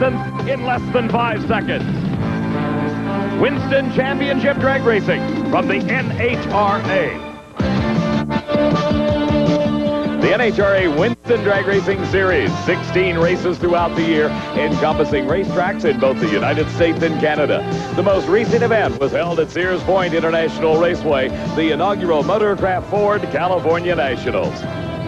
in less than 5 seconds. Winston Championship Drag Racing from the NHRA. The NHRA Winston Drag Racing Series, 16 races throughout the year, encompassing racetracks in both the United States and Canada. The most recent event was held at Sears Point International Raceway, the inaugural Motorcraft Ford California Nationals.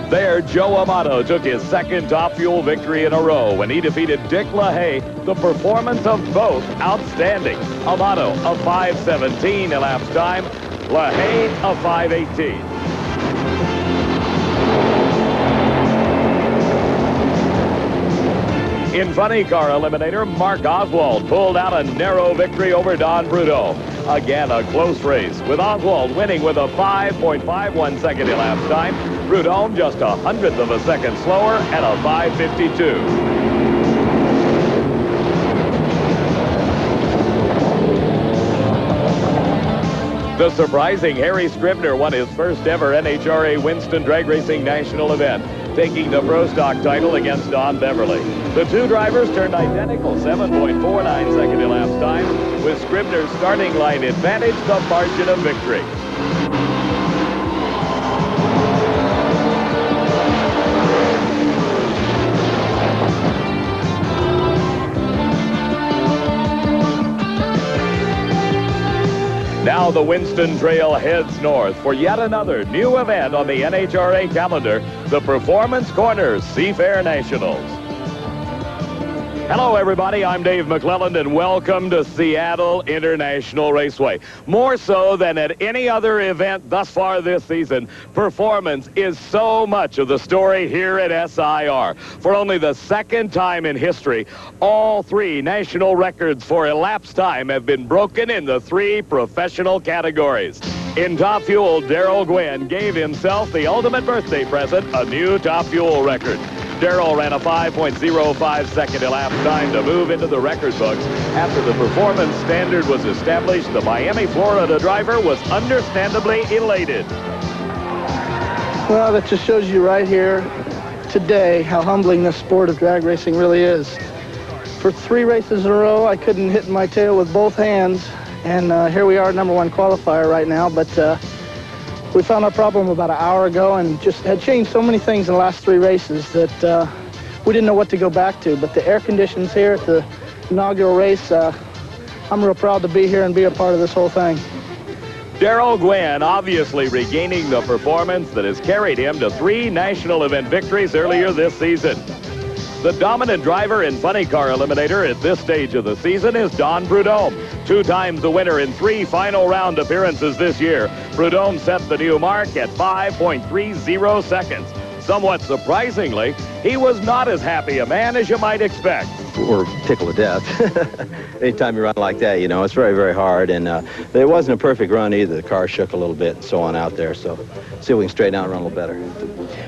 There, Joe Amato took his second Top Fuel victory in a row when he defeated Dick LaHaye. The performance of both outstanding. Amato a 5:17 elapsed time, LaHaye a 5:18. In funny car eliminator, Mark Oswald pulled out a narrow victory over Don Prudhomme. Again, a close race, with Oswald winning with a 5.51 second elapsed time. Prudhomme just 1/100th of a second slower at a 5:52. The surprising Harry Scribner won his first ever NHRA Winston Drag Racing National event, taking the Pro Stock title against Don Beverly. The two drivers turned identical 7.49 second elapsed time, with Scribner's starting line advantage the margin of victory. Now the Winston Trail heads north for yet another new event on the NHRA calendar, the Performance Corners Seafair Nationals. Hello, everybody. I'm Dave McClelland, and welcome to Seattle International Raceway. More so than at any other event thus far this season, performance is so much of the story here at SIR. For only the second time in history, all three national records for elapsed time have been broken in the three professional categories. In Top Fuel, Darrell Gwynn gave himself the ultimate birthday present, a new Top Fuel record. Darrell ran a 5.05 second elapsed time to move into the record books. After the performance standard was established, the Miami, Florida driver was understandably elated. Well, that just shows you right here today how humbling this sport of drag racing really is. For 3 races in a row, I couldn't hit my tail with both hands, and here we are, #1 qualifier right now, but we found our problem about an hour ago and just had changed so many things in the last 3 races that we didn't know what to go back to. But the air conditions here at the inaugural race, I'm real proud to be here and be a part of this whole thing. Darrell Gwynn obviously regaining the performance that has carried him to 3 national event victories earlier this season. The dominant driver in funny car eliminator at this stage of the season is Don Prudhomme. 2 times the winner in 3 final round appearances this year. Prudhomme set the new mark at 5.30 seconds. Somewhat surprisingly, he was not as happy a man as you might expect. Or tickled to death. Anytime you run like that, you know, it's very, very hard. And it wasn't a perfect run either. The car shook a little bit and so on out there. So see if we can straighten out and run a little better.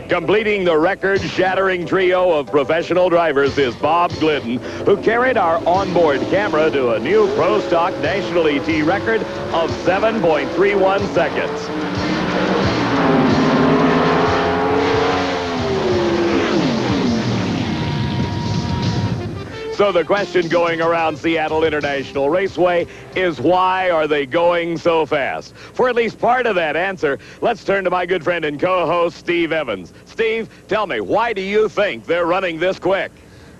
Completing the record-shattering trio of professional drivers is Bob Glidden, who carried our onboard camera to a new Pro Stock National ET record of 7.31 seconds. So the question going around Seattle International Raceway is, why are they going so fast? For at least part of that answer, let's turn to my good friend and co-host, Steve Evans. Steve, tell me, why do you think they're running this quick?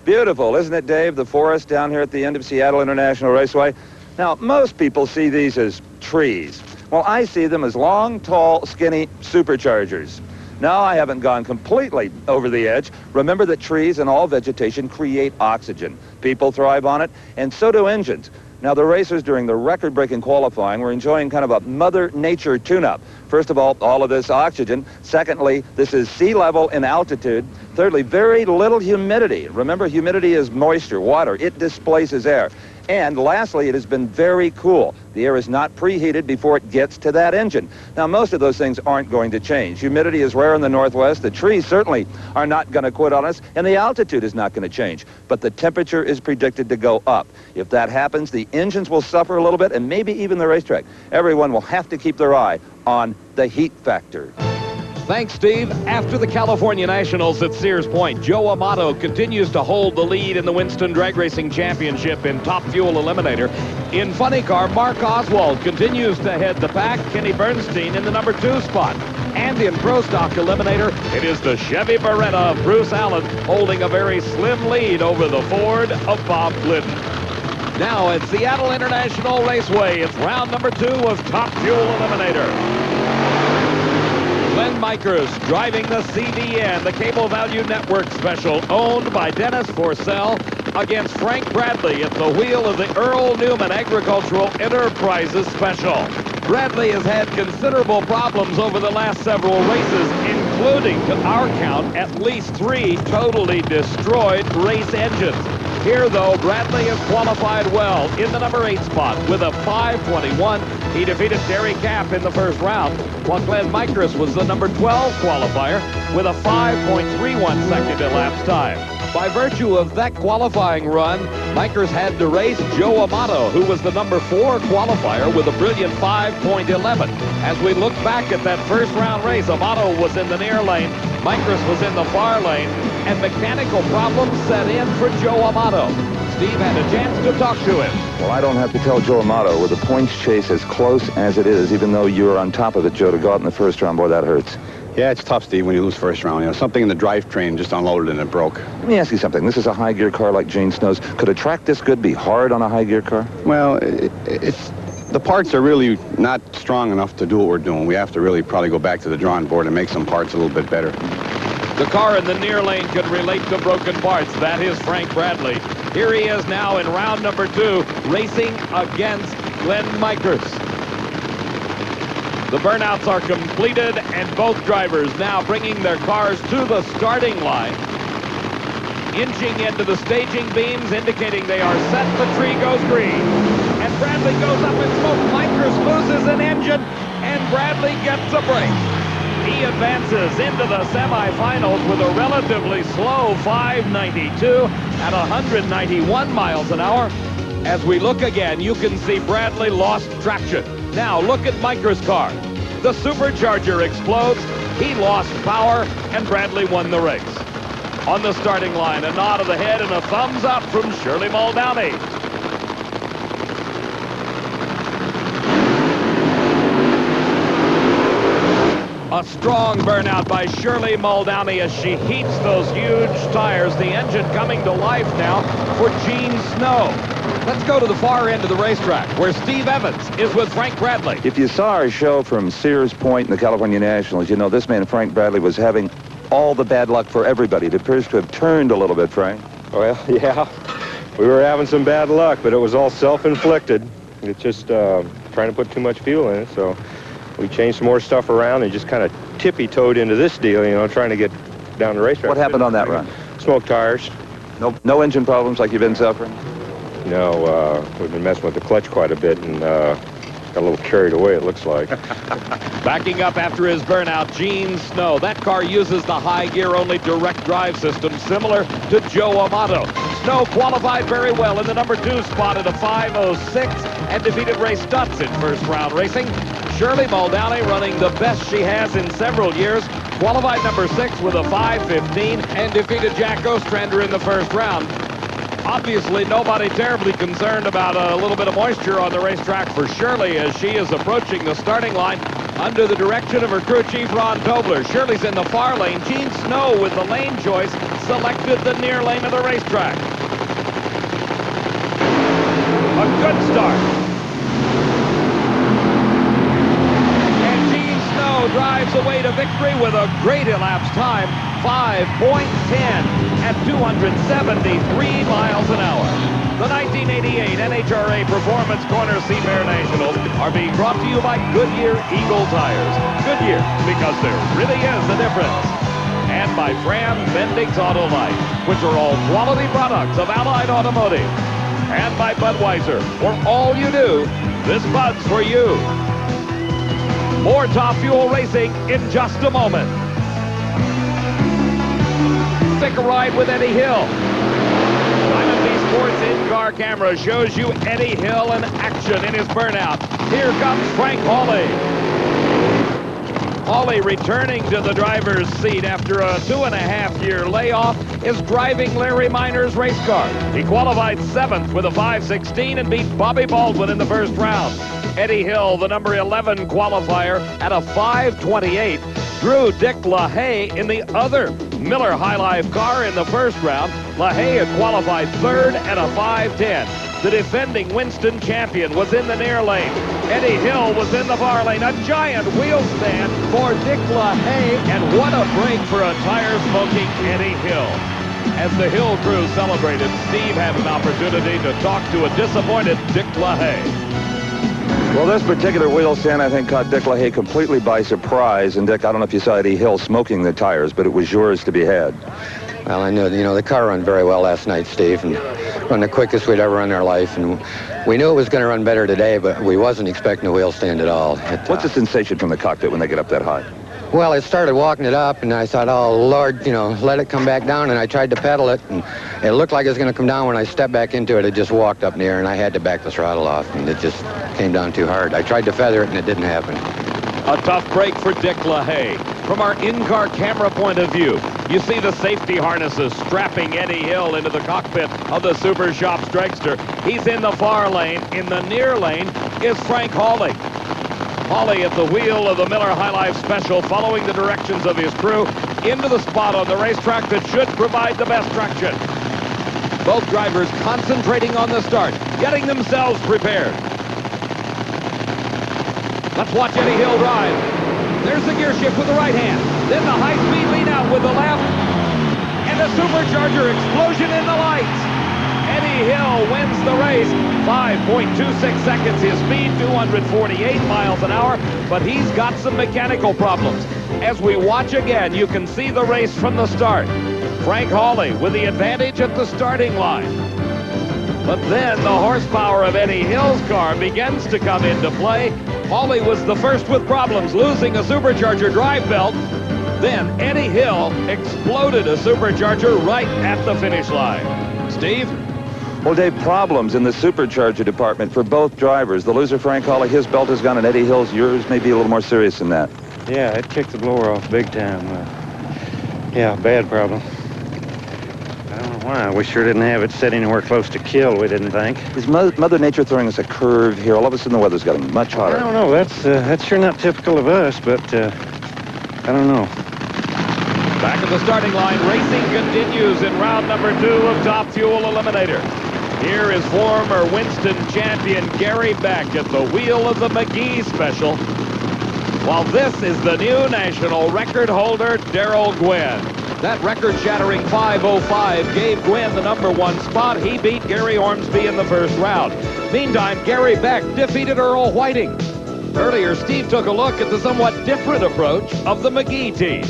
Beautiful, isn't it, Dave? The forest down here at the end of Seattle International Raceway. Now, most people see these as trees. Well, I see them as long, tall, skinny superchargers. No, I haven't gone completely over the edge. Remember that trees and all vegetation create oxygen. People thrive on it, and so do engines. Now, the racers during the record-breaking qualifying were enjoying kind of a Mother Nature tune-up. First of all of this oxygen. Secondly, this is sea level in altitude. Thirdly, very little humidity. Remember, humidity is moisture, water. It displaces air. And lastly, it has been very cool. The air is not preheated before it gets to that engine. Now, most of those things aren't going to change. Humidity is rare in the Northwest. The trees certainly are not going to quit on us, and the altitude is not going to change. But the temperature is predicted to go up. If that happens, the engines will suffer a little bit, and maybe even the racetrack. Everyone will have to keep their eye on the heat factor. Thanks, Steve. After the California Nationals at Sears Point, Joe Amato continues to hold the lead in the Winston Drag Racing Championship in Top Fuel Eliminator. In Funny Car, Mark Oswald continues to head the pack. Kenny Bernstein in the number 2 spot. And in Pro Stock Eliminator, it is the Chevy Beretta of Bruce Allen holding a very slim lead over the Ford of Bob Glidden. Now at Seattle International Raceway, it's round number 2 of Top Fuel Eliminator. Glenn Mikers driving the CDN, the Cable Value Network special, owned by Dennis Forcell, against Frank Bradley at the wheel of the Earl Newman Agricultural Enterprises special. Bradley has had considerable problems over the last several races, including, to our count, at least 3 totally destroyed race engines. Here, though, Bradley has qualified well in the number 8 spot with a 5:21. He defeated Terry Kapp in the first round, while Glenn Mikers was the number 12 qualifier with a 5.31 second elapsed time. By virtue of that qualifying run, Mikers had to race Joe Amato, who was the number 4 qualifier with a brilliant 5.11. As we look back at that first round race, Amato was in the near lane, Mikers was in the far lane, and mechanical problems set in for Joe Amato. Steve had a chance to talk to him. Well, I don't have to tell Joe Amato, with the points chase as close as it is, even though you're on top of it, Joe, to go out in the first round, boy, that hurts. Yeah, it's tough, Steve, when you lose first round. You know, something in the drivetrain just unloaded and it broke. Let me ask you something. This is a high-gear car like Gene Snow's. Could a track this good be hard on a high-gear car? Well, it's the parts are really not strong enough to do what we're doing. We have to really probably go back to the drawing board and make some parts a little bit better. The car in the near lane could relate to broken parts. That is Frank Bradley. Here he is now in round number 2, racing against Glenn Mikers. The burnouts are completed, and both drivers now bringing their cars to the starting line. Inching into the staging beams, indicating they are set. The tree goes green. And Bradley goes up in smoke. Mikers loses an engine, and Bradley gets a break. He advances into the semifinals with a relatively slow 592 at 191 miles an hour. As we look again, you can see Bradley lost traction. Now look at Mikers' car. The supercharger explodes, he lost power, and Bradley won the race. On the starting line, a nod of the head and a thumbs up from Shirley Muldowney. A strong burnout by Shirley Muldowney as she heats those huge tires. The engine coming to life now for Gene Snow. Let's go to the far end of the racetrack where Steve Evans is with Frank Bradley. If you saw our show from Sears Point in the California Nationals, you know this man, Frank Bradley, was having all the bad luck for everybody. It appears to have turned a little bit, Frank. Well, yeah, we were having some bad luck, but it was all self-inflicted. It's just trying to put too much fuel in it, so we changed some more stuff around and just kind of tippy-toed into this deal, you know, trying to get down the racetrack. What happened on that run? Smoked tires. No engine problems like you've been suffering? No, we've been messing with the clutch quite a bit and got a little carried away, it looks like. Backing up after his burnout, Gene Snow. That car uses the high gear only direct drive system similar to Joe Amato. Snow qualified very well in the number 2 spot at a 5:06 and defeated Ray Stutz in first round racing. Shirley Muldowney, running the best she has in several years, qualified number 6 with a 5:15 and defeated Jack Ostrander in the first round. Obviously, nobody terribly concerned about a little bit of moisture on the racetrack for Shirley as she is approaching the starting line under the direction of her crew chief, Ron Tobler. Shirley's in the far lane. Gene Snow, with the lane choice, selected the near lane of the racetrack. A good start. And Gene Snow drives away to victory with a great elapsed time, 5.10 at 273 miles an hour. The 1988 NHRA Performance Corner Seafair Nationals are being brought to you by Goodyear Eagle Tires. Goodyear, because there really is a difference. And by Fram Bendix Auto Light, which are all quality products of Allied Automotive. And by Budweiser, for all you do, this Bud's for you. More Top Fuel racing in just a moment. Take a ride with Eddie Hill. Diamond B Sports in-car camera shows you Eddie Hill in action in his burnout. Here comes Frank Hawley. Hawley, returning to the driver's seat after a 2.5-year layoff, is driving Larry Minor's race car. He qualified 7th with a 5:16 and beat Bobby Baldwin in the first round. Eddie Hill, the number 11 qualifier, at a 5:28, drew Dick LaHaye in the other Miller High Life car in the first round. LaHaye had qualified 3rd at a 5:10. The defending Winston champion was in the near lane. Eddie Hill was in the far lane. A giant wheel stand for Dick LaHaye, and what a break for a tire-smoking Eddie Hill. As the Hill crew celebrated, Steve had an opportunity to talk to a disappointed Dick LaHaye. Well, this particular wheel stand, I think, caught Dick LaHaye completely by surprise. And, Dick, I don't know if you saw Eddie Hill smoking the tires, but it was yours to be had. Well, I knew, the car ran very well last night, Steve, and run the quickest we'd ever run in our life. And we knew it was going to run better today, but we wasn't expecting a wheel stand at all. What's the sensation from the cockpit when they get up that high? Well, I started walking it up, and I thought, oh, Lord, let it come back down. And I tried to pedal it, and it looked like it was going to come down. When I stepped back into it, it just walked up in the air, and I had to back the throttle off, and it just came down too hard. I tried to feather it, and it didn't happen. A tough break for Dick LaHaye. From our in-car camera point of view, you see the safety harnesses strapping Eddie Hill into the cockpit of the Super Shops dragster. He's in the far lane. In the near lane is Frank Hawley. Hawley at the wheel of the Miller High Life Special, following the directions of his crew into the spot on the racetrack that should provide the best traction. Both drivers concentrating on the start, getting themselves prepared. Let's watch Eddie Hill drive. There's the gear shift with the right hand. Then the high-speed lead out with the left. And the supercharger explosion in the lights. Eddie Hill wins the race. 5.26 seconds his speed, 248 miles an hour. But he's got some mechanical problems. As we watch again, you can see the race from the start. Frank Hawley with the advantage at the starting line. But then the horsepower of Eddie Hill's car begins to come into play. Hawley was the first with problems, losing a supercharger drive belt. Then Eddie Hill exploded a supercharger right at the finish line. Steve? Well, Dave, problems in the supercharger department for both drivers. The loser, Frank Hawley, his belt is gone, and Eddie Hill's, yours may be a little more serious than that. Yeah, it kicked the blower off big time. Yeah, bad problem. I don't know why. We sure didn't have it set anywhere close to kill, we didn't think. Is Mother Nature throwing us a curve here? All of a sudden the weather's gotten much hotter. I don't know. That's sure not typical of us, but I don't know. Back at the starting line, racing continues in round number 2 of Top Fuel Eliminator. Here is former Winston champion Gary Beck at the wheel of the McGee Special, while this is the new national record holder, Darrell Gwynn. That record-shattering 5:05 gave Gwynn the number 1 spot. He beat Gary Ormsby in the first round. Meantime, Gary Beck defeated Earl Whiting. Earlier, Steve took a look at the somewhat different approach of the McGee team.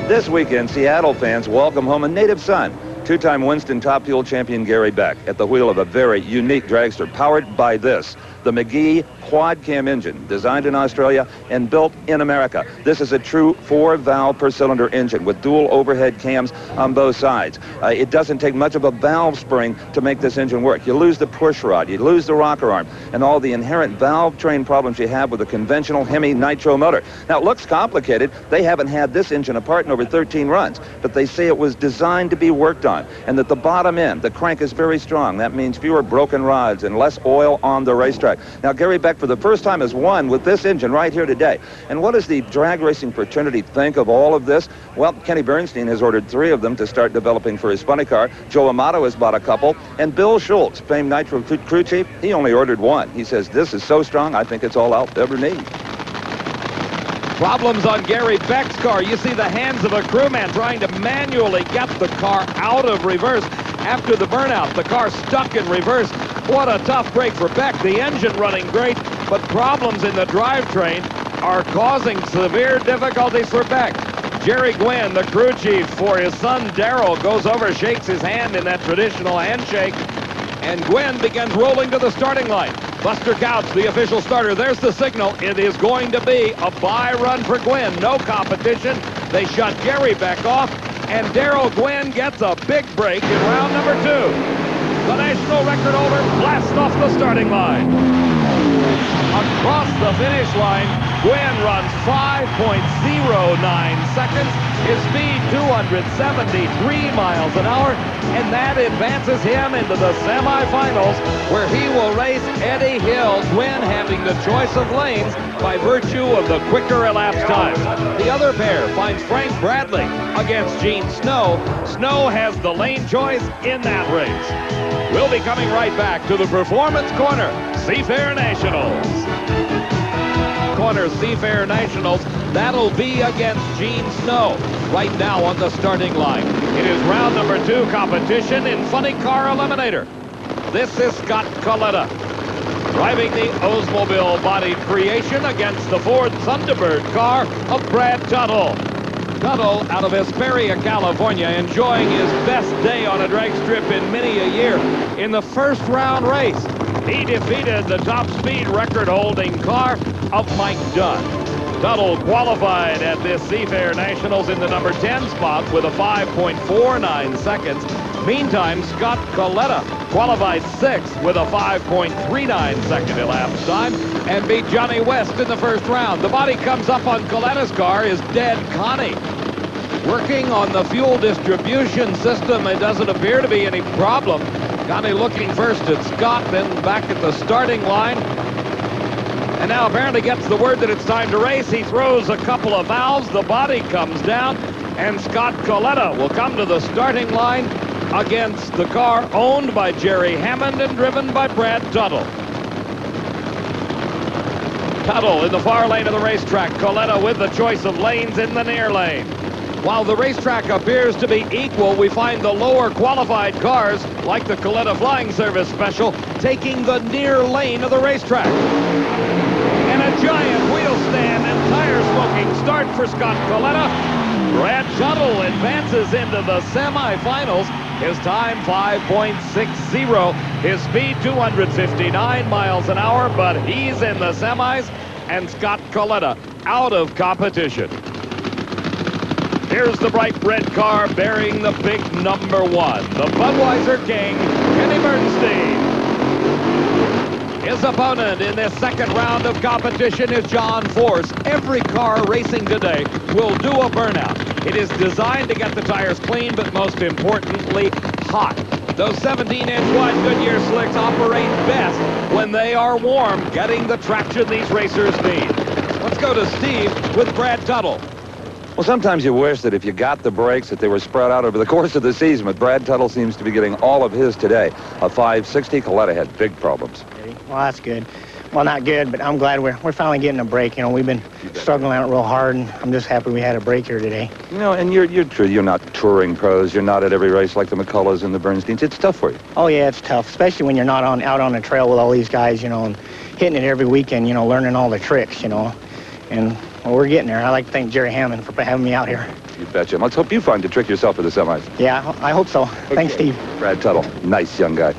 This weekend, Seattle fans welcome home a native son, two-time Winston Top Fuel champion Gary Beck, at the wheel of a very unique dragster powered by this, the McGee quad cam engine, designed in Australia and built in America. This is a true 4-valve per cylinder engine with dual overhead cams on both sides. It doesn't take much of a valve spring to make this engine work. You lose the push rod, you lose the rocker arm, and all the inherent valve train problems you have with a conventional Hemi nitro motor. Now, it looks complicated. They haven't had this engine apart in over 13 runs, but they say it was designed to be worked on, and that the bottom end, the crank, is very strong. That means fewer broken rods and less oil on the racetrack. Now, Gary Beck, for the first time, has won with this engine right here today. And what does the drag racing fraternity think of all of this? Well, Kenny Bernstein has ordered 3 of them to start developing for his funny car. Joe Amato has bought a couple. And Bill Schultz, famed Nitro crew chief, he only ordered 1. He says, this is so strong, I think it's all I'll ever need. Problems on Gary Beck's car. You see the hands of a crewman trying to manually get the car out of reverse after the burnout. The car stuck in reverse. What a tough break for Beck. The engine running great, but problems in the drivetrain are causing severe difficulties for Beck. Jerry Gwynn, the crew chief for his son Darrell, goes over, shakes his hand in that traditional handshake, and Gwynn begins rolling to the starting line. Buster Couch, the official starter. There's the signal. It is going to be a bye run for Gwynn. No competition. They shut Gary Beck off, and Darrell Gwynn gets a big break in round number 2. The national record holder blasts off the starting line. Across the finish line, Gwynn runs 5.09 seconds. His speed 273 miles an hour, and that advances him into the semifinals, where he will race Eddie Hill. Gwynn having the choice of lanes by virtue of the quicker elapsed time. The other pair finds Frank Bradley against Gene Snow. Snow has the lane choice in that race. We'll be coming right back to the Performance Corner, Seafair Nationals. Corner Seafair Nationals, that'll be against Gene Snow right now on the starting line. It is round number 2 competition in Funny Car Eliminator. This is Scott Coletta driving the Oldsmobile body creation against the Ford Thunderbird car of Brad Tuttle. Tuttle out of Hesperia, California, enjoying his best day on a drag strip in many a year. In the first round race, he defeated the top speed record-holding car of Mike Dunn. Tuttle qualified at this Seafair Nationals in the number 10 spot with a 5.49 seconds. Meantime, Scott Coletta qualified 6th with a 5.39 second elapsed time and beat Johnny West in the first round. The body comes up on Coletta's car is Dead Connie. Working on the fuel distribution system, it doesn't appear to be any problem. Connie looking first at Scott, then back at the starting line. And now apparently gets the word that it's time to race. He throws a couple of valves, the body comes down, and Scott Coletta will come to the starting line against the car owned by Jerry Hammond and driven by Brad Tuttle. Tuttle in the far lane of the racetrack. Coletta with the choice of lanes in the near lane. While the racetrack appears to be equal, we find the lower qualified cars, like the Coletta Flying Service Special, taking the near lane of the racetrack. And a giant wheel stand and tire smoking start for Scott Coletta. Brad Tuttle advances into the semifinals. His time 5.60. His speed 259 miles an hour, but he's in the semis, and Scott Coletta out of competition. Here's the bright red car bearing the big number 1, the Budweiser King, Kenny Bernstein. His opponent in this second round of competition is John Force. Every car racing today will do a burnout. It is designed to get the tires clean, but most importantly, hot. Those 17-inch wide Goodyear slicks operate best when they are warm, getting the traction these racers need. Let's go to Steve with Brad Tuttle. Well, sometimes you wish that if you got the brakes that they were spread out over the course of the season, but Brad Tuttle seems to be getting all of his today. A 560, Coletta had big problems. Well, that's good. Well, not good, but I'm glad we're finally getting a break. You know, we've been struggling out real hard, and I'm just happy we had a break here today. You know, and you're true. You're not touring pros. You're not at every race like the McCulloughs and the Bernsteins. It's tough for you. Oh, yeah, it's tough, especially when you're not out on the trail with all these guys, you know, and hitting it every weekend, you know, learning all the tricks, you know. And well, we're getting there. I'd like to thank Jerry Hammond for having me out here. You betcha. Let's hope you find a trick yourself for the semis. Yeah, I hope so. Okay. Thanks, Steve. Brad Tuttle, nice young guy.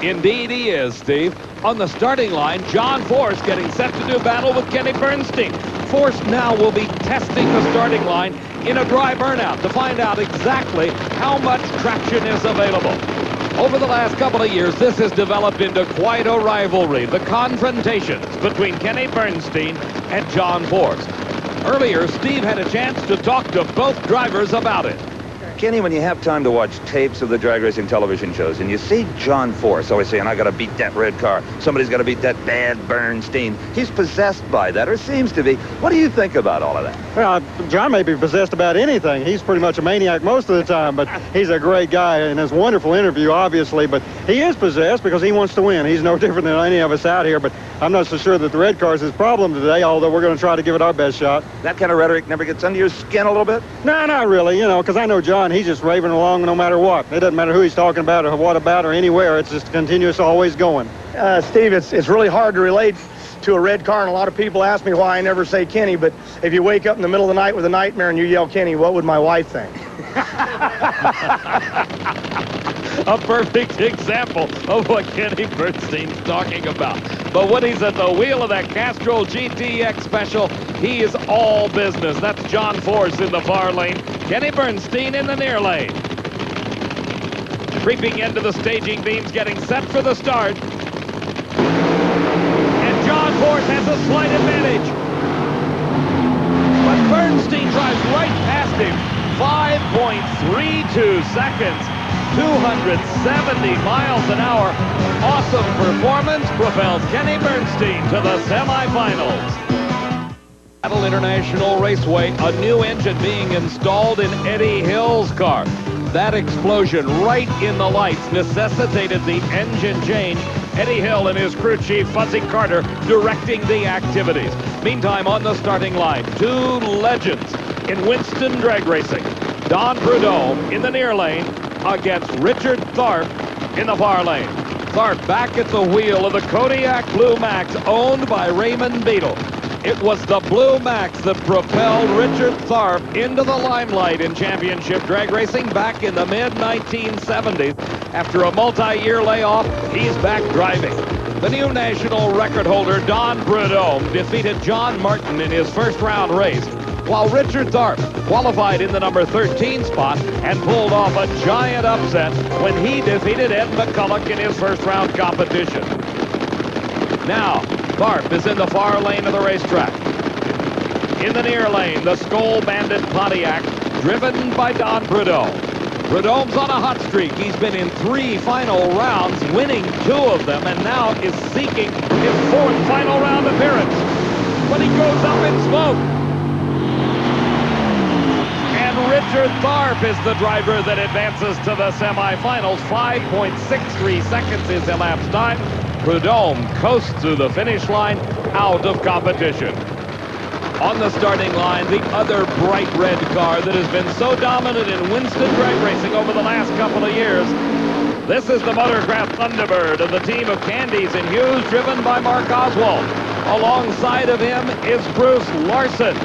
Indeed he is, Steve. On the starting line, John Force getting set to do battle with Kenny Bernstein. Force now will be testing the starting line in a dry burnout to find out exactly how much traction is available. Over the last couple of years, this has developed into quite a rivalry, the confrontations between Kenny Bernstein and John Force. Earlier, Steve had a chance to talk to both drivers about it. Kenny, when you have time to watch tapes of the drag racing television shows and you see John Force always saying, I got to beat that red car, somebody's got to beat that bad Bernstein, he's possessed by that, or seems to be. What do you think about all of that? Well, John may be possessed about anything. He's pretty much a maniac most of the time, but he's a great guy, and it's a wonderful interview, obviously, but he is possessed because he wants to win. He's no different than any of us out here, but I'm not so sure that the red car is his problem today, although we're going to try to give it our best shot. That kind of rhetoric never gets under your skin a little bit? No, not really, you know, because I know John, he's just raving along no matter what. It doesn't matter who he's talking about or what about or anywhere. It's just continuous, always going. Steve, it's really hard to relate to a red car, and a lot of people ask me why I never say Kenny, but if you wake up in the middle of the night with a nightmare and you yell Kenny, what would my wife think? A perfect example of what Kenny Bernstein's talking about. But when he's at the wheel of that Castrol GTX Special, he is all business. That's John Force in the far lane, Kenny Bernstein in the near lane. Creeping into the staging beams, getting set for the start. And John Force has a slight advantage. Bernstein drives right past him. 5.32 seconds. 270 miles an hour. Awesome performance propels Kenny Bernstein to the semifinals. Seattle International Raceway, a new engine being installed in Eddie Hill's car. That explosion right in the lights necessitated the engine change. Eddie Hill and his crew chief, Fuzzy Carter, directing the activities. Meantime, on the starting line, two legends in Winston drag racing. Don Prudhomme in the near lane against Richard Tharp in the far lane. Tharp back at the wheel of the Kodiak Blue Max owned by Raymond Beadle. It was the Blue Max that propelled Richard Tharp into the limelight in championship drag racing back in the mid-1970s. After a multi-year layoff, he's back driving. The new national record holder, Don Prudhomme, defeated John Martin in his first round race, while Richard Tharp qualified in the number 13 spot and pulled off a giant upset when he defeated Ed McCulloch in his first round competition. Now, Tharp is in the far lane of the racetrack. In the near lane, the Skoal Bandit Pontiac, driven by Don Prudhomme. Prudhomme's on a hot streak. He's been in 3 final rounds, winning 2 of them, and now is seeking his 4th final round appearance. But he goes up in smoke. And Richard Tharp is the driver that advances to the semifinals. 5.63 seconds is elapsed time. Prudhomme coasts through the finish line, out of competition. On the starting line, the other bright red car that has been so dominant in Winston drag racing over the last couple of years. This is the Motorcraft Thunderbird of the team of Candies and Hughes, driven by Mark Oswald. Alongside of him is Bruce Larson.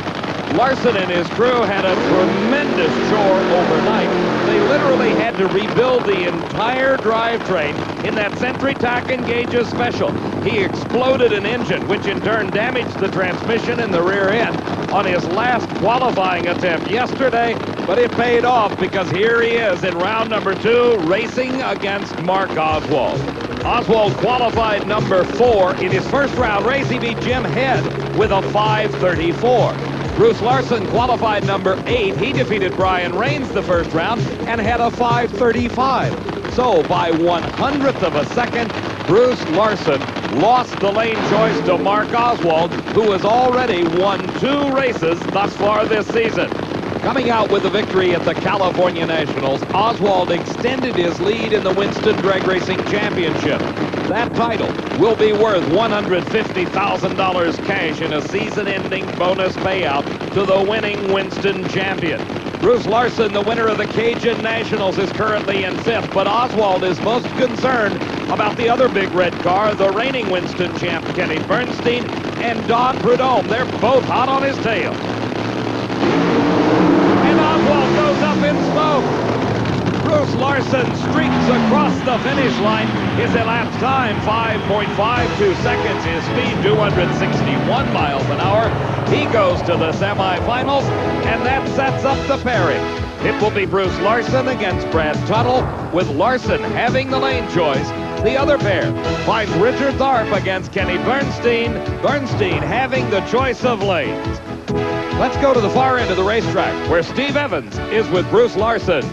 Larson and his crew had a tremendous chore overnight. They literally had to rebuild the entire drivetrain in that Sentry Tack and Gauges special. He exploded an engine, which in turn damaged the transmission in the rear end on his last qualifying attempt yesterday, but it paid off because here he is in round number 2, racing against Mark Oswald. Oswald qualified number 4. In his first round race, he beat Jim Head with a 5:34. Bruce Larson qualified number 8. He defeated Brian Raines the first round and had a 5:35. So by 100th of a second, Bruce Larson lost the lane choice to Mark Oswald, who has already won 2 races thus far this season. Coming out with the victory at the California Nationals, Oswald extended his lead in the Winston Drag Racing Championship. That title will be worth $150,000 cash in a season-ending bonus payout to the winning Winston champion. Bruce Larson, the winner of the Cajun Nationals, is currently in 5th, but Oswald is most concerned about the other big red car, the reigning Winston champ, Kenny Bernstein, and Don Prudhomme. They're both hot on his tail. And Oswald goes up in smoke. Bruce Larson streaks across the finish line. His elapsed time, 5.52 seconds. His speed, 261 miles an hour. He goes to the semifinals, and that sets up the pairing. It will be Bruce Larson against Brad Tuttle, with Larson having the lane choice. The other pair finds Richard Tharp against Kenny Bernstein. Bernstein having the choice of lanes. Let's go to the far end of the racetrack, where Steve Evans is with Bruce Larson.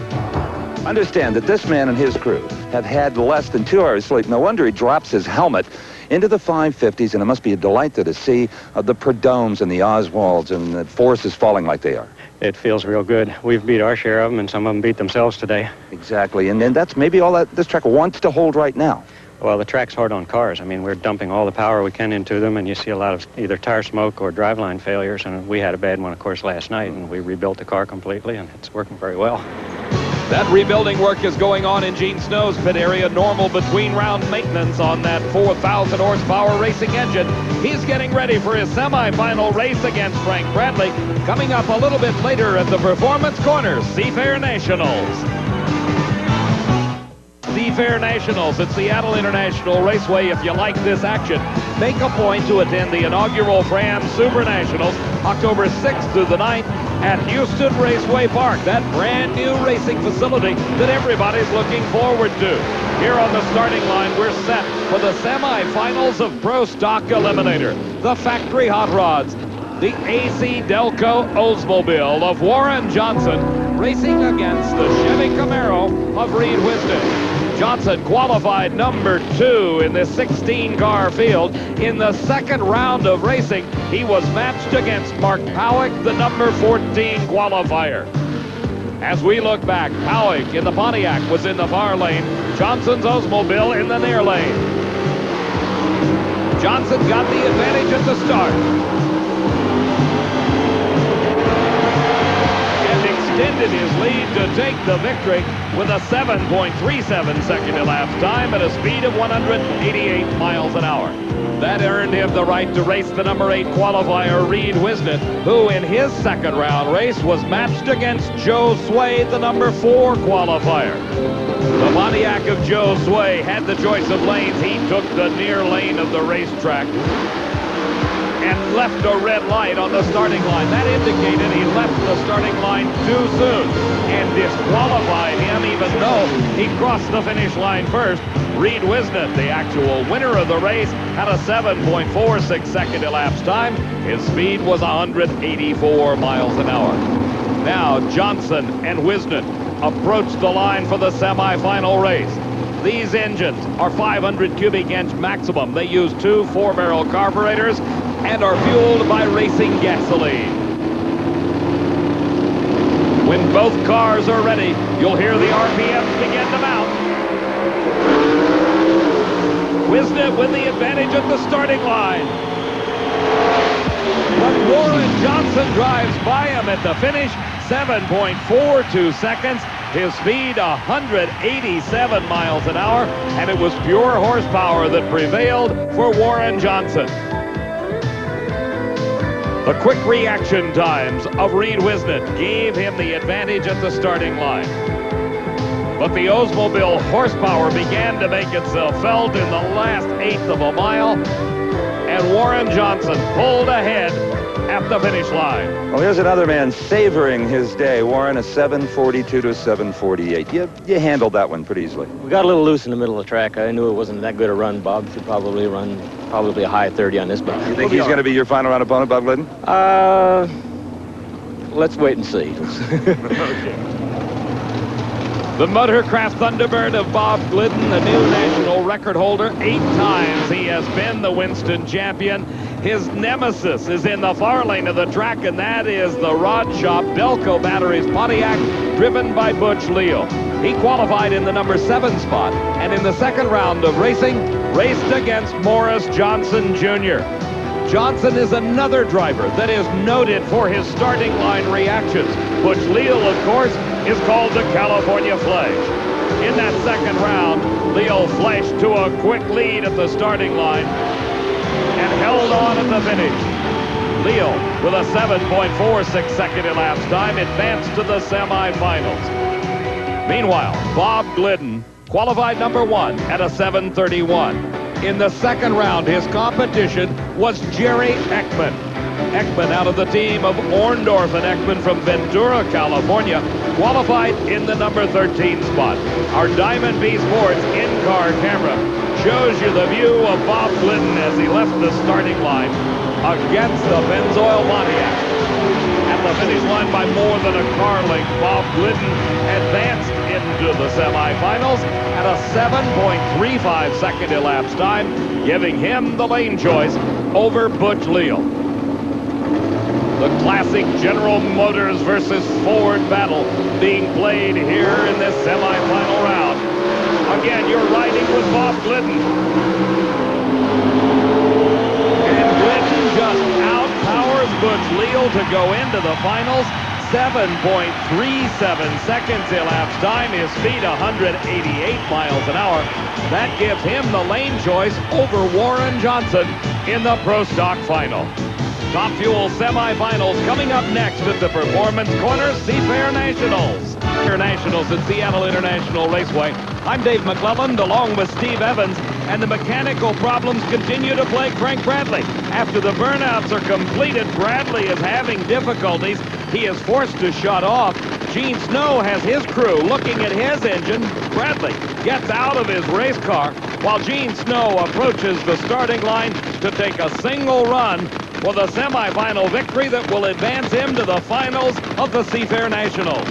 Understand that this man and his crew have had less than 2 hours sleep. No wonder he drops his helmet into the 550s, and it must be a delight to see the Prudhommes and the Oswalds and the forces falling like they are. It feels real good. We've beat our share of them, and some of them beat themselves today. Exactly, and then that's maybe all that this track wants to hold right now. Well, the track's hard on cars. I mean, we're dumping all the power we can into them, and you see a lot of either tire smoke or driveline failures, and we had a bad one, of course, last night, and we rebuilt the car completely, and it's working very well. That rebuilding work is going on in Gene Snow's pit area, normal between-round maintenance on that 4,000 horsepower racing engine. He's getting ready for his semifinal race against Frank Bradley, coming up a little bit later at the Performance Corners Seafair Nationals. Seafair Nationals at Seattle International Raceway. If you like this action, make a point to attend the inaugural Fram Super Nationals, October 6th through the 9th at Houston Raceway Park, that brand new racing facility that everybody's looking forward to. Here on the starting line, we're set for the semifinals of Pro Stock Eliminator. The factory hot rods, the AC Delco Oldsmobile of Warren Johnson racing against the Chevy Camaro of Reed Wisden. Johnson qualified number 2 in the 16-car field. In the second round of racing, he was matched against Mark Powick, the number 14 qualifier. As we look back, Powick in the Pontiac was in the far lane. Johnson's Oldsmobile in the near lane. Johnson got the advantage at the start. Extended his lead to take the victory with a 7.37 second elapsed time at a speed of 188 miles an hour. That earned him the right to race the number 8 qualifier, Reed Wisden, who in his second round race was matched against Joe Sway, the number 4 qualifier. The Pontiac of Joe Sway had the choice of lanes. He took the near lane of the racetrack and left a red light on the starting line. That indicated he left the starting line too soon and disqualified him, even though he crossed the finish line first. Reed Wisden, the actual winner of the race, had a 7.46 second elapsed time. His speed was 184 miles an hour. Now Johnson and Wisden approach the line for the semifinal race. These engines are 500 cubic inch maximum. They use 2 4-barrel carburetors and are fueled by racing gasoline. When both cars are ready, you'll hear the RPMs begin to mount. Wisden with the advantage at the starting line. But Warren Johnson drives by him at the finish, 7.42 seconds. His speed 187 miles an hour, and it was pure horsepower that prevailed for Warren Johnson. The quick reaction times of Reed Wisden gave him the advantage at the starting line. But the Oldsmobile horsepower began to make itself felt in the last eighth of a mile, and Warren Johnson pulled ahead at the finish line. Well, here's another man savoring his day. Warren, a 7:42 to a 7:48. You handled that one pretty easily. We got a little loose in the middle of the track. I knew it wasn't that good a run. Bob should probably run a high 30 on this, but you think he's going to be your final round opponent, Bob Glidden? Let's wait and see. Okay. The Motorcraft Thunderbird of Bob Glidden, the new national record holder. 8 times he has been the Winston champion. His nemesis is in the far lane of the track, and that is the Rod Shop Delco Batteries Pontiac, driven by Butch Leal. He qualified in the number 7 spot, and in the second round of racing, raced against Morris Johnson Jr. Johnson is another driver that is noted for his starting line reactions. Butch Leal, of course, is called the California Flash. In that second round, Leal flashed to a quick lead at the starting line and held on at the finish. Leal, with a 7.46 second elapsed time, advanced to the semifinals. Meanwhile, Bob Glidden qualified number 1 at a 7:31. In the second round, his competition was Jerry Ekman. Ekman, out of the team of Orndorff and Ekman from Ventura, California, qualified in the number 13 spot. Our Diamond B Sports in-car camera shows you the view of Bob Glidden as he left the starting line against the Pennzoil Pontiac. At the finish line by more than a car length, Bob Glidden advanced into the semifinals at a 7.35 second elapsed time, giving him the lane choice over Butch Leal. The classic General Motors versus Ford battle being played here in this semifinal round. Again, you're riding with Bob Glidden. And Glidden just outpowers Butch Leal to go into the finals. 7.37 seconds elapsed time. His speed 188 miles an hour. That gives him the lane choice over Warren Johnson in the Pro Stock final. Top Fuel semifinals coming up next at the Performance Corner Seafair Nationals. Nationals at Seattle International Raceway. I'm Dave McClelland along with Steve Evans, and the mechanical problems continue to plague Frank Bradley. After the burnouts are completed, Bradley is having difficulties. He is forced to shut off. Gene Snow has his crew looking at his engine. Bradley gets out of his race car while Gene Snow approaches the starting line to take a single run for the semifinal victory that will advance him to the finals of the Seafair Nationals.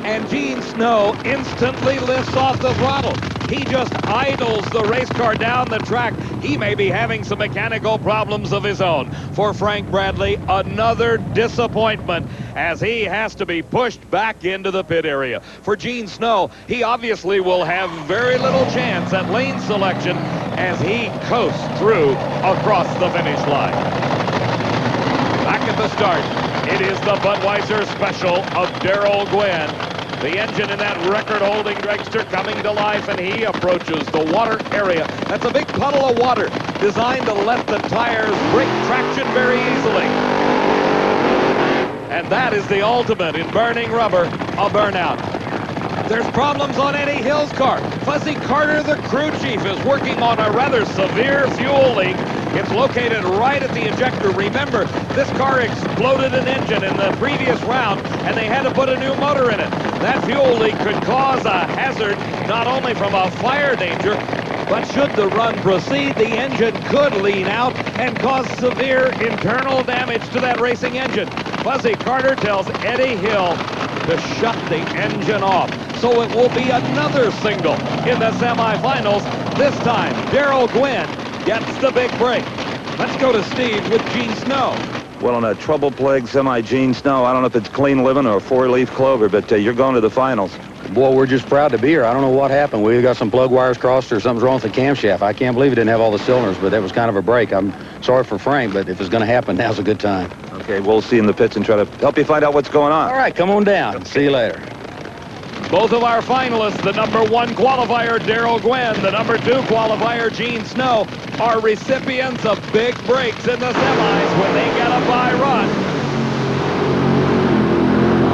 And Gene Snow instantly lifts off the throttle. He just idles the race car down the track. He may be having some mechanical problems of his own. For Frank Bradley, another disappointment as he has to be pushed back into the pit area. For Gene Snow, he obviously will have very little chance at lane selection as he coasts through across the finish line. Back at the start, it is the Budweiser Special of Darrell Gwynn. The engine in that record-holding dragster coming to life, and he approaches the water area. That's a big puddle of water designed to let the tires break traction very easily. And that is the ultimate in burning rubber, a burnout. There's problems on Eddie Hill's car. Fuzzy Carter, the crew chief, is working on a rather severe fuel leak. It's located right at the injector. Remember, this car exploded an engine in the previous round, and they had to put a new motor in it. That fuel leak could cause a hazard, not only from a fire danger, but should the run proceed, the engine could lean out and cause severe internal damage to that racing engine. Fuzzy Carter tells Eddie Hill to shut the engine off. So it will be another single in the semifinals. This time, Darrell Gwynn gets the big break. Let's go to Steve with Gene Snow. Well, in a trouble-plagued semi-Gene Snow, I don't know if it's clean living or four-leaf clover, but you're going to the finals. Boy, we're just proud to be here. I don't know what happened. We got some plug wires crossed or something's wrong with the camshaft. I can't believe it didn't have all the cylinders, but that was kind of a break. I'm sorry for Frank, but if it's going to happen, now's a good time. Okay, we'll see you in the pits and try to help you find out what's going on. All right, come on down. See you later. Both of our finalists, the #1 qualifier, Darrell Gwynn, the #2 qualifier, Gene Snow, are recipients of big breaks in the semis when they get a bye run.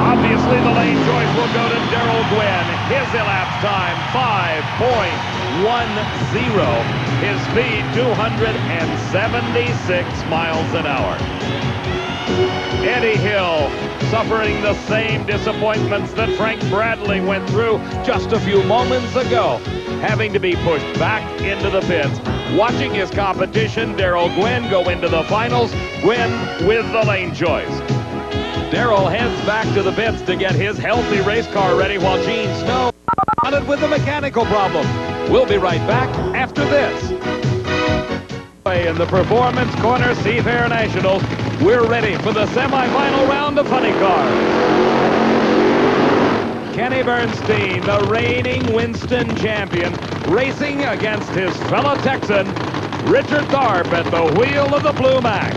Obviously, the lane choice will go to Darrell Gwynn. His elapsed time, 5.10. His speed, 276 miles an hour. Eddie Hill suffering the same disappointments that Frank Bradley went through just a few moments ago, having to be pushed back into the pits. Watching his competition, Darrell Gwynn, go into the finals, Gwynn with the lane choice. Darrell heads back to the pits to get his healthy race car ready while Gene Snow hunted with a mechanical problem. We'll be right back after this. In the Performance Corner Seafair Nationals, we're ready for the semifinal round of funny cars. Kenny Bernstein, the reigning Winston champion, racing against his fellow Texan, Richard Tharp, at the wheel of the Blue Max.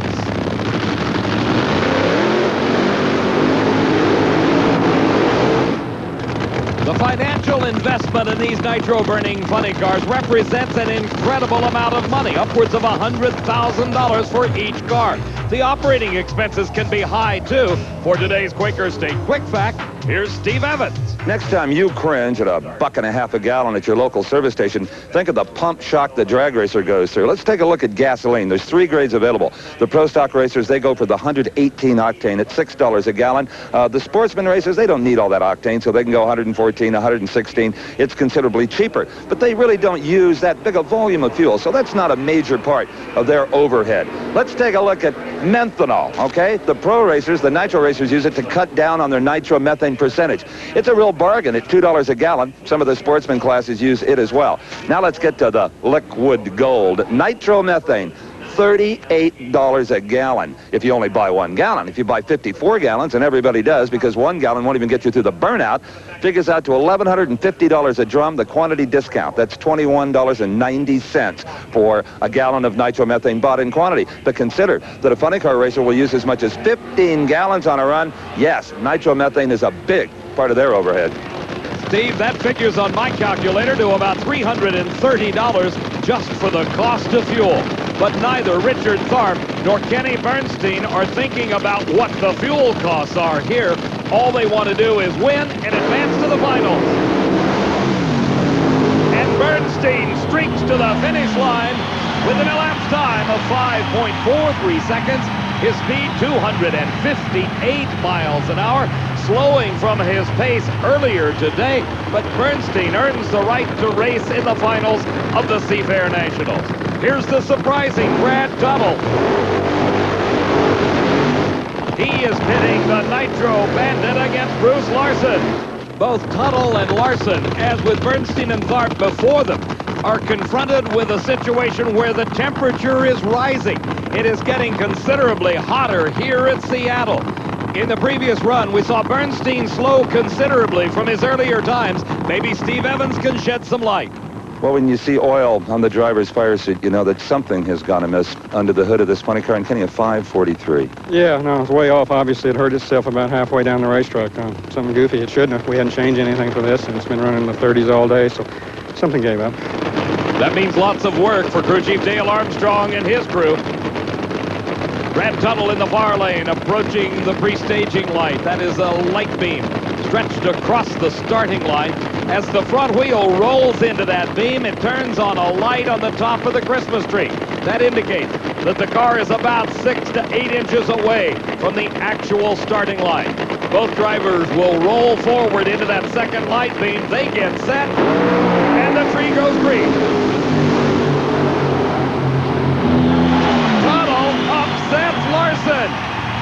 The financial investment in these nitro-burning funny cars represents an incredible amount of money, upwards of $100,000 for each car. The operating expenses can be high, too. For today's Quaker State Quick Fact, here's Steve Evans. Next time you cringe at $1.50 a gallon at your local service station, think of the pump shock the drag racer goes through. Let's take a look at gasoline. There's 3 grades available. The Pro Stock racers, they go for the 118 octane at $6 a gallon. The sportsman racers, they don't need all that octane, so they can go 114, 116. It's considerably cheaper, but they really don't use that big a volume of fuel, so that's not a major part of their overhead. Let's take a look at methanol, okay? The pro racers, the nitro racers, use it to cut down on their nitromethane percentage. It's a real bargain at $2 a gallon. Some of the sportsman classes use it as well. Now let's get to the liquid gold. Nitromethane, $38 a gallon if you only buy 1 gallon. If you buy 54 gallons, and everybody does because 1 gallon won't even get you through the burnout, figures out to $1,150 a drum. The quantity discount, that's $21.90 for a gallon of nitromethane bought in quantity. But consider that a funny car racer will use as much as 15 gallons on a run. Yes, nitromethane is a big part of their overhead. Steve, that figures on my calculator to about $330 just for the cost of fuel. But neither Richard Tharp nor Kenny Bernstein are thinking about what the fuel costs are here. All they want to do is win and advance to the finals. And Bernstein streaks to the finish line with an elapsed time of 5.43 seconds. His speed, 258 miles an hour, slowing from his pace earlier today, but Bernstein earns the right to race in the finals of the Seafair Nationals. Here's the surprising Brad Tuttle. He is pitting the Nitro Bandit against Bruce Larson. Both Tuttle and Larson, as with Bernstein and Tharp before them, are confronted with a situation where the temperature is rising. It is getting considerably hotter here at Seattle. In the previous run, we saw Bernstein slow considerably from his earlier times. Maybe Steve Evans can shed some light. Well, when you see oil on the driver's fire suit, you know that something has gone amiss under the hood of this funny car. And Kenny, a 543. Yeah, no, it's way off. Obviously, it hurt itself about halfway down the racetrack. Something goofy. It shouldn't have. We hadn't changed anything for this, and it's been running in the 30s all day, so something gave up. That means lots of work for crew chief Dale Armstrong and his crew. Brad Tuttle in the far lane, approaching the pre-staging light. That is a light beam stretched across the starting line. As the front wheel rolls into that beam, it turns on a light on the top of the Christmas tree. That indicates that the car is about 6 to 8 inches away from the actual starting line. Both drivers will roll forward into that second light beam. They get set, and the tree goes green. Tuttle upsets Larson.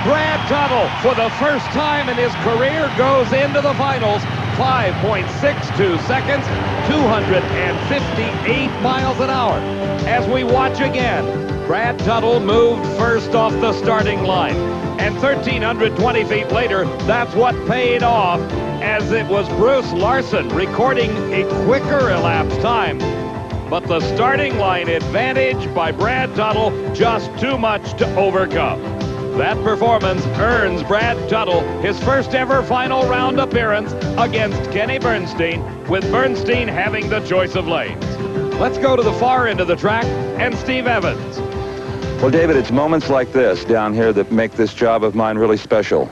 Brad Tuttle, for the first time in his career, goes into the finals. 5.62 seconds, 258 miles an hour. As we watch again, Brad Tuttle moved first off the starting line. And 1,320 feet later, that's what paid off, as it was Bruce Larson recording a quicker elapsed time. But the starting line advantage by Brad Tuttle just too much to overcome. That performance earns Brad Tuttle his first ever final round appearance against Kenny Bernstein, with Bernstein having the choice of lanes. Let's go to the far end of the track and Steve Evans. Well, David, it's moments like this down here that make this job of mine really special.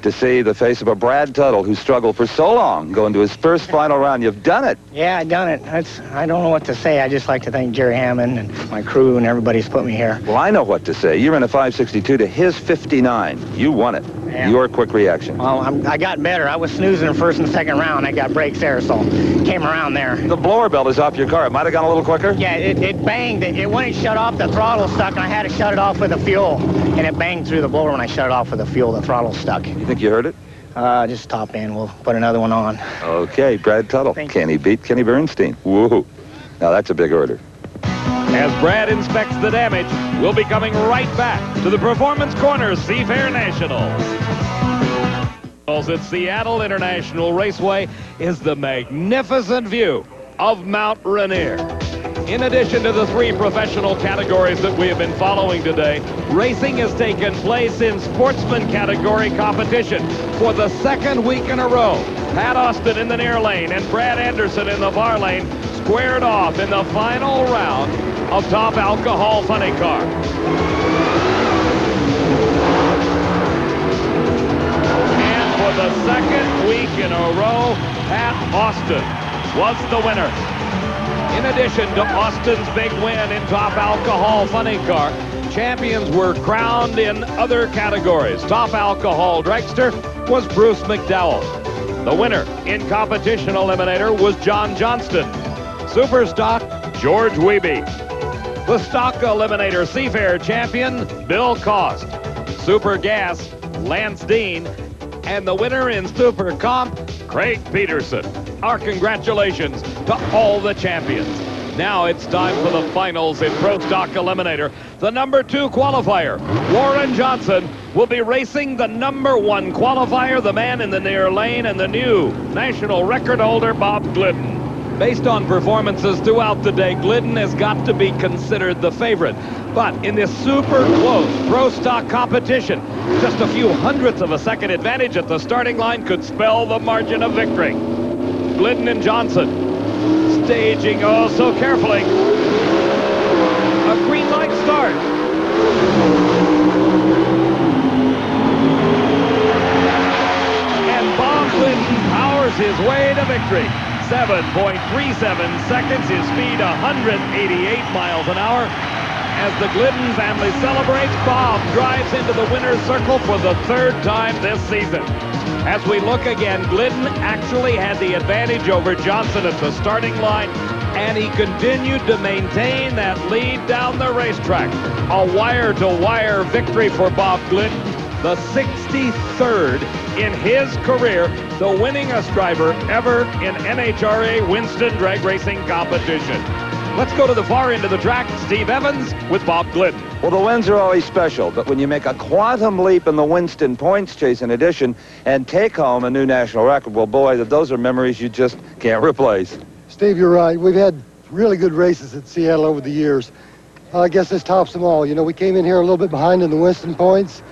To see the face of a Brad Tuttle who struggled for so long go into his first final round. You've done it. Yeah, I done it. I don't know what to say. I just like to thank Jerry Hammond and my crew and everybody who's put me here. Well, I know what to say. You ran a 562 to his 59. You won it. Yeah. Your quick reaction. Well, I got better. I was snoozing in first and second round. I got brakes there, so came around there. The blower belt is off your car. It might have gone a little quicker. Yeah, it banged. It when it shut off, the throttle stuck, and I had to shut it off with the fuel. And it banged through the blower when I shut it off with the fuel. The throttle stuck. You think you heard it? Just top end. We'll put another one on. Okay, Brad Tuttle. Can he beat Kenny Bernstein? Woohoo. Now that's a big order. As Brad inspects the damage, we'll be coming right back to the Performance Corner Seafair Nationals. At Seattle International Raceway is the magnificent view of Mount Rainier. In addition to the 3 professional categories that we have been following today, racing has taken place in sportsman category competition for the second week in a row. Pat Austin in the near lane and Brad Anderson in the far lane squared off in the final round of top alcohol funny car. And for the second week in a row, Pat Austin was the winner. In addition to Austin's big win in top alcohol funny car, champions were crowned in other categories. Top alcohol dragster was Bruce McDowell. The winner in competition eliminator was John Johnston. Super stock, George Wiebe. The stock eliminator Seafair champion, Bill Cost. Super gas, Lance Dean. And the winner in Super Comp, Craig Peterson. Our congratulations to all the champions. Now it's time for the finals in Pro Stock Eliminator. The number 2 qualifier, Warren Johnson, will be racing the number 1 qualifier, the man in the near lane, and the new national record holder, Bob Glidden. Based on performances throughout the day, Glidden has got to be considered the favorite. But in this super close Pro Stock competition, just a few hundredths of a second advantage at the starting line could spell the margin of victory. Glidden and Johnson staging oh so carefully. A green light start. And Bob Glidden powers his way to victory. 7.37 seconds, his speed 188 miles an hour. As the Glidden family celebrates, Bob drives into the winner's circle for the 3rd time this season. As we look again, Glidden actually had the advantage over Johnson at the starting line, and he continued to maintain that lead down the racetrack. A wire-to-wire victory for Bob Glidden. the 63rd in his career, the winningest driver ever in NHRA Winston drag racing competition. Let's go to the far end of the track. Steve Evans with Bob Glidden. Well, the wins are always special, but when you make a quantum leap in the Winston points chase in addition and take home a new national record, well, boy, those are memories you just can't replace. Steve, you're right. We've had really good races at Seattle over the years. I guess this tops them all. You know, we came in here a little bit behind in the Winston points.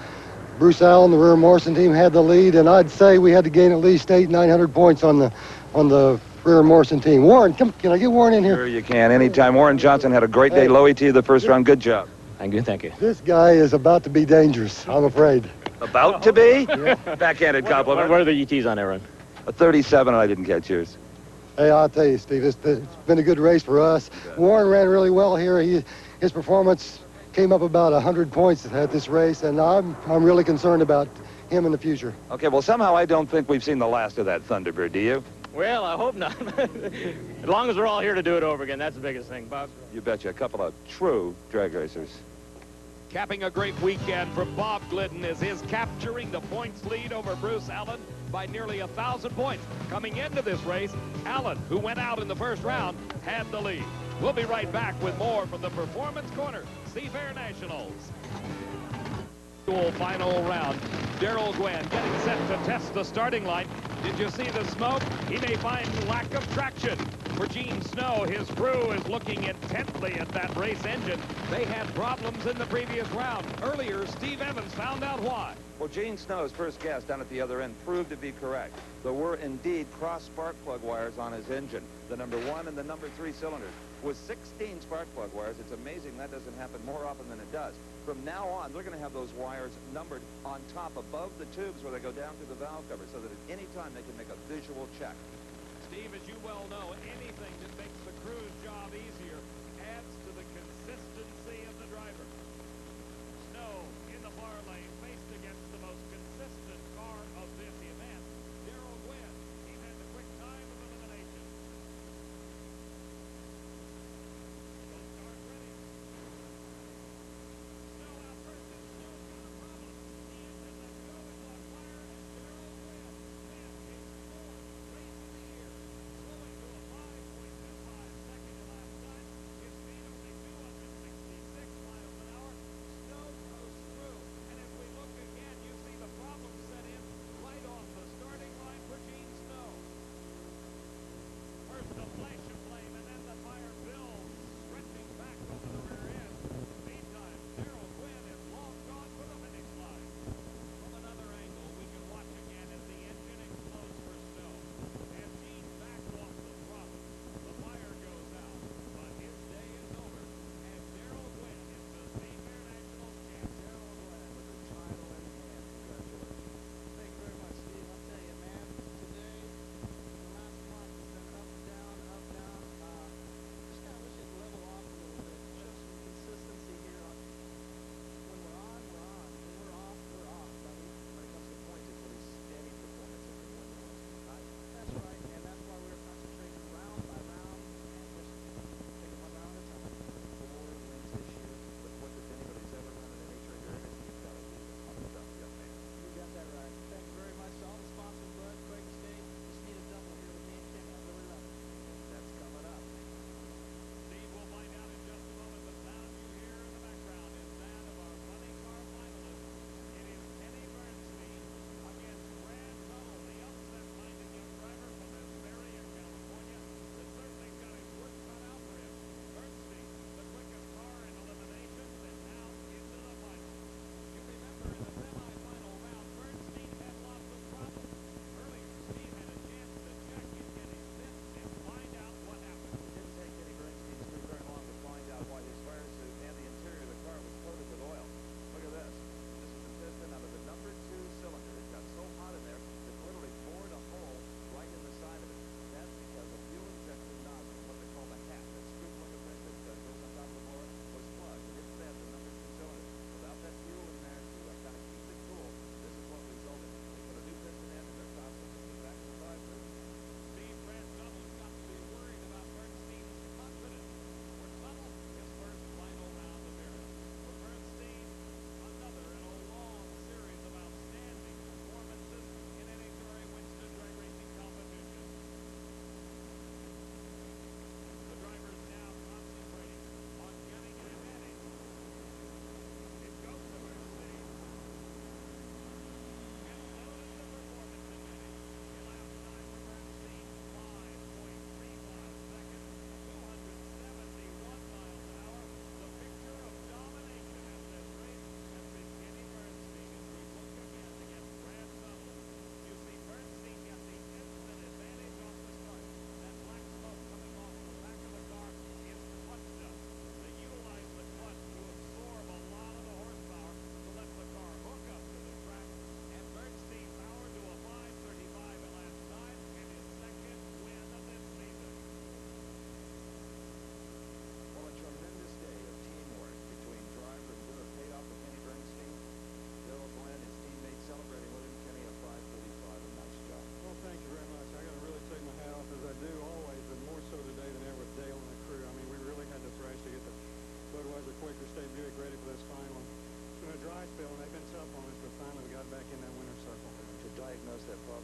Bruce Allen, the rear Morrison team, had the lead, and I'd say we had to gain at least 800-900 points on the rear Morrison team. Warren, can I get Warren in here? Sure you can. Anytime. Warren Johnson had a great day. Low ET the first round. Good job. Thank you, thank you. This guy is about to be dangerous, I'm afraid. About to be? Yeah. Backhanded compliment. What are the ETs on that run? A 37, and I didn't catch yours. Hey, I'll tell you, Steve, it's been a good race for us. Warren ran really well here. His performance came up about 100 points at this race, and I'm really concerned about him in the future. Okay, well, somehow I don't think we've seen the last of that Thunderbird, do you? Well, I hope not. As long as we're all here to do it over again, that's the biggest thing, Bob. You betcha. A couple of true drag racers. Capping a great weekend for Bob Glidden is his capturing the points lead over Bruce Allen by nearly 1,000 points. Coming into this race, Allen, who went out in the first round, had the lead. We'll be right back with more from the Performance Corner, Seafair Nationals. Final round. Darrell Gwynn getting set to test the starting line. Did you see the smoke? He may find lack of traction. For Gene Snow, his crew is looking intently at that race engine. They had problems in the previous round. Earlier, Steve Evans found out why. Well, Gene Snow's first guess down at the other end proved to be correct. There were indeed cross spark plug wires on his engine. The number 1 and the number 3 cylinders with 16 spark plug wires. It's amazing that doesn't happen more often than it does. From now on, they're going to have those wires numbered on top above the tubes where they go down through the valve cover so that at any time they can make a visual check. Steve, as you well know, anything that makes the crew's job easier adds to the consistency of the driver. Snow in the far lane faced against the most consistent car of this event, Darrell Gwynn. He had the quick time of elimination. Both cars ready. Snow out first, and Snow's got a problem. The engine that's going on fire, and Darrell Gwynn wins his 4th race of the year. Slowing to a 5.25 second elapsed time.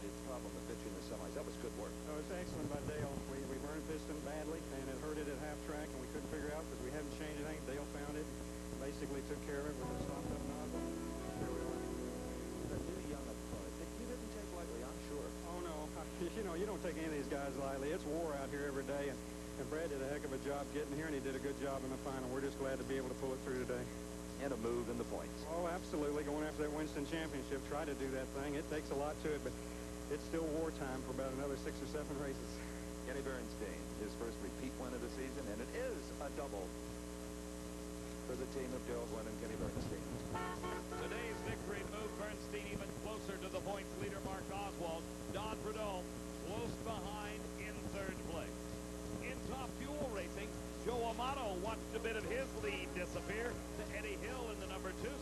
the problem of pitching the semis. That was good work. Oh, it was excellent by Dale. We burned piston badly, and it hurt it at half track, and we couldn't figure out because we hadn't changed anything. Dale found it, basically took care of it with a stopped-up nozzle. There we are. The new young opponent that you didn't take lightly, I'm sure. Oh, no. You know, you don't take any of these guys lightly. It's war out here every day, and Brad did a heck of a job getting here, and he did a good job in the final. We're just glad to be able to pull it through today. And a move in the points. Oh, absolutely. Going after that Winston Championship, try to do that thing. It takes a lot to it, but it's still wartime for about another 6 or 7 races. Kenny Bernstein, his first repeat win of the season, and it is a double for the team of Dale Gwynn and Kenny Bernstein. Today's victory moved Bernstein even closer to the points leader, Mark Oswald. Don Prudhomme close behind in 3rd place. In Top Fuel Racing, Joe Amato watched a bit of his lead disappear to Eddie Hill in the number 2